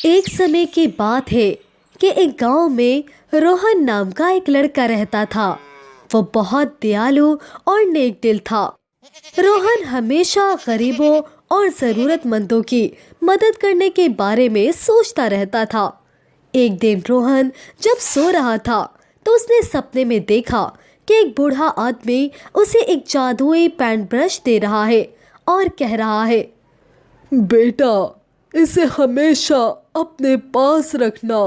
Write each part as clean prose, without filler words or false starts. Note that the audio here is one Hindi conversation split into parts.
एक समय की बात है कि एक गांव में रोहन नाम का एक लड़का रहता था। वो बहुत दयालु और नेक दिल था। रोहन हमेशा गरीबों और जरूरतमंदों की मदद करने के बारे में सोचता रहता था। एक दिन रोहन जब सो रहा था तो उसने सपने में देखा कि एक बूढ़ा आदमी उसे एक जादुई पेंट ब्रश दे रहा है और कह रहा है, बेटा, इसे हमेशा अपने पास रखना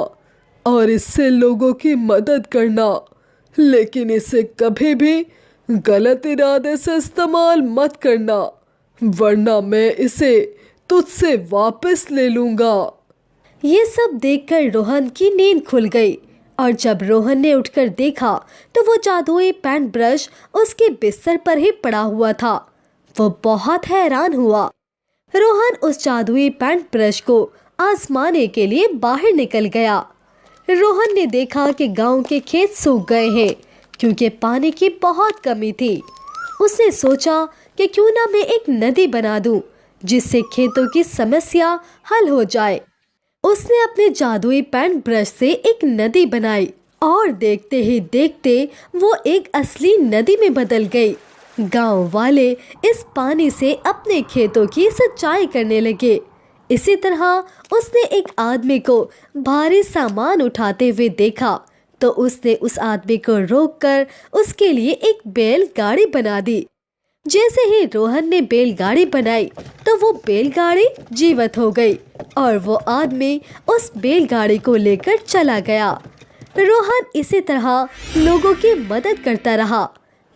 और इससे लोगों की मदद करना, लेकिन इसे कभी भी गलत इरादे से इस्तेमाल मत करना, वरना मैं इसे तुझसे वापस ले लूंगा। ये सब देखकर रोहन की नींद खुल गई और जब रोहन ने उठकर देखा तो वो जादुई पेंट ब्रश उसके बिस्तर पर ही पड़ा हुआ था। वो बहुत हैरान हुआ। रोहन उस जादुई पेंट ब्रश को आजमाने के लिए बाहर निकल गया। रोहन ने देखा कि गांव के खेत सूख गए हैं क्योंकि पानी की बहुत कमी थी। उसने सोचा कि क्यों ना मैं एक नदी बना दूं जिससे खेतों की समस्या हल हो जाए। उसने अपने जादुई पेंट ब्रश से एक नदी बनाई और देखते ही देखते वो एक असली नदी में बदल गई। गांव वाले इस पानी से अपने खेतों की सिंचाई करने लगे। इसी तरह उसने एक आदमी को भारी सामान उठाते हुए देखा तो उसने उस आदमी को रोककर उसके लिए एक बैलगाड़ी बना दी। जैसे ही रोहन ने बैलगाड़ी बनाई तो वो बैलगाड़ी जीवित हो गई और वो आदमी उस बैलगाड़ी को लेकर चला गया। रोहन इसी तरह लोगों की मदद करता रहा।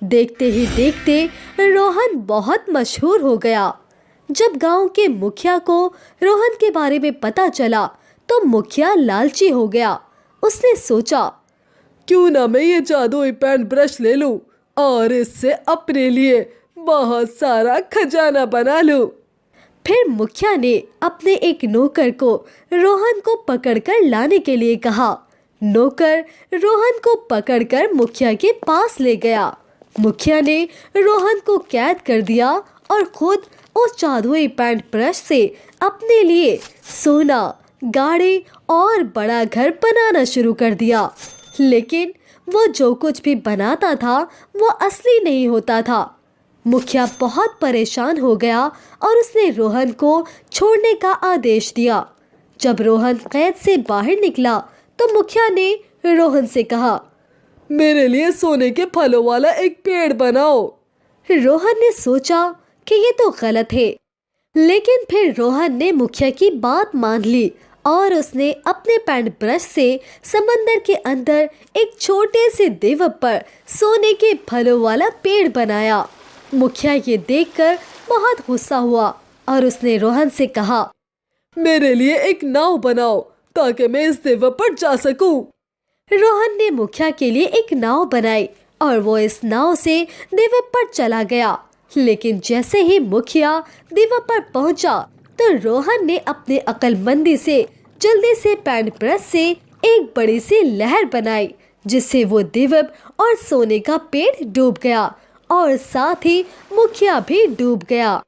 देखते ही देखते रोहन बहुत मशहूर हो गया। जब गांव के मुखिया को रोहन के बारे में पता चला तो मुखिया लालची हो गया। उसने सोचा, क्यों ना मैं ये जादुई पेंट ब्रश ले लूं और इससे अपने लिए बहुत सारा खजाना बना लूं। फिर मुखिया ने अपने एक नौकर को रोहन को पकड़कर लाने के लिए कहा। नौकर रोहन को पकड़कर मुखिया के पास ले गया। मुखिया ने रोहन को कैद कर दिया और खुद उस जादुई पेंट ब्रश से अपने लिए सोना, गाड़ी और बड़ा घर बनाना शुरू कर दिया। लेकिन वो जो कुछ भी बनाता था वो असली नहीं होता था। मुखिया बहुत परेशान हो गया और उसने रोहन को छोड़ने का आदेश दिया। जब रोहन कैद से बाहर निकला तो मुखिया ने रोहन से कहा, मेरे लिए सोने के फलों वाला एक पेड़ बनाओ। रोहन ने सोचा कि ये तो गलत है, लेकिन फिर रोहन ने मुखिया की बात मान ली और उसने अपने पेंट ब्रश से समंदर के अंदर एक छोटे से द्वीप पर सोने के फलों वाला पेड़ बनाया। मुखिया ये देखकर बहुत गुस्सा हुआ और उसने रोहन से कहा, मेरे लिए एक नाव बनाओ ताकि मैं इस द्वीप पर जा सकूं। रोहन ने मुखिया के लिए एक नाव बनाई और वो इस नाव से द्वीप पर चला गया। लेकिन जैसे ही मुखिया द्वीप पर पहुंचा तो रोहन ने अपने अक्लमंदी से जल्दी से पेंट ब्रश से एक बड़ी सी लहर बनाई जिससे वो द्वीप और सोने का पेड़ डूब गया और साथ ही मुखिया भी डूब गया।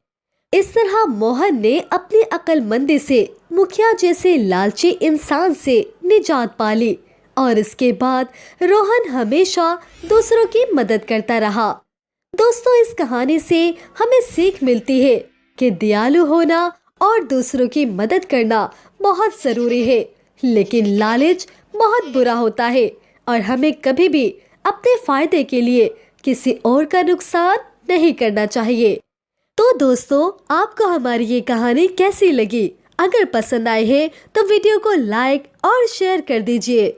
इस तरह मोहन ने अपनी अक्लमंदी से मुखिया जैसे लालची इंसान से निजात पा ली और इसके बाद रोहन हमेशा दूसरों की मदद करता रहा। दोस्तों, इस कहानी से हमें सीख मिलती है कि दयालु होना और दूसरों की मदद करना बहुत जरूरी है, लेकिन लालच बहुत बुरा होता है और हमें कभी भी अपने फायदे के लिए किसी और का नुकसान नहीं करना चाहिए। तो दोस्तों, आपको हमारी ये कहानी कैसी लगी? अगर पसंद आए है तो वीडियो को लाइक और शेयर कर दीजिए।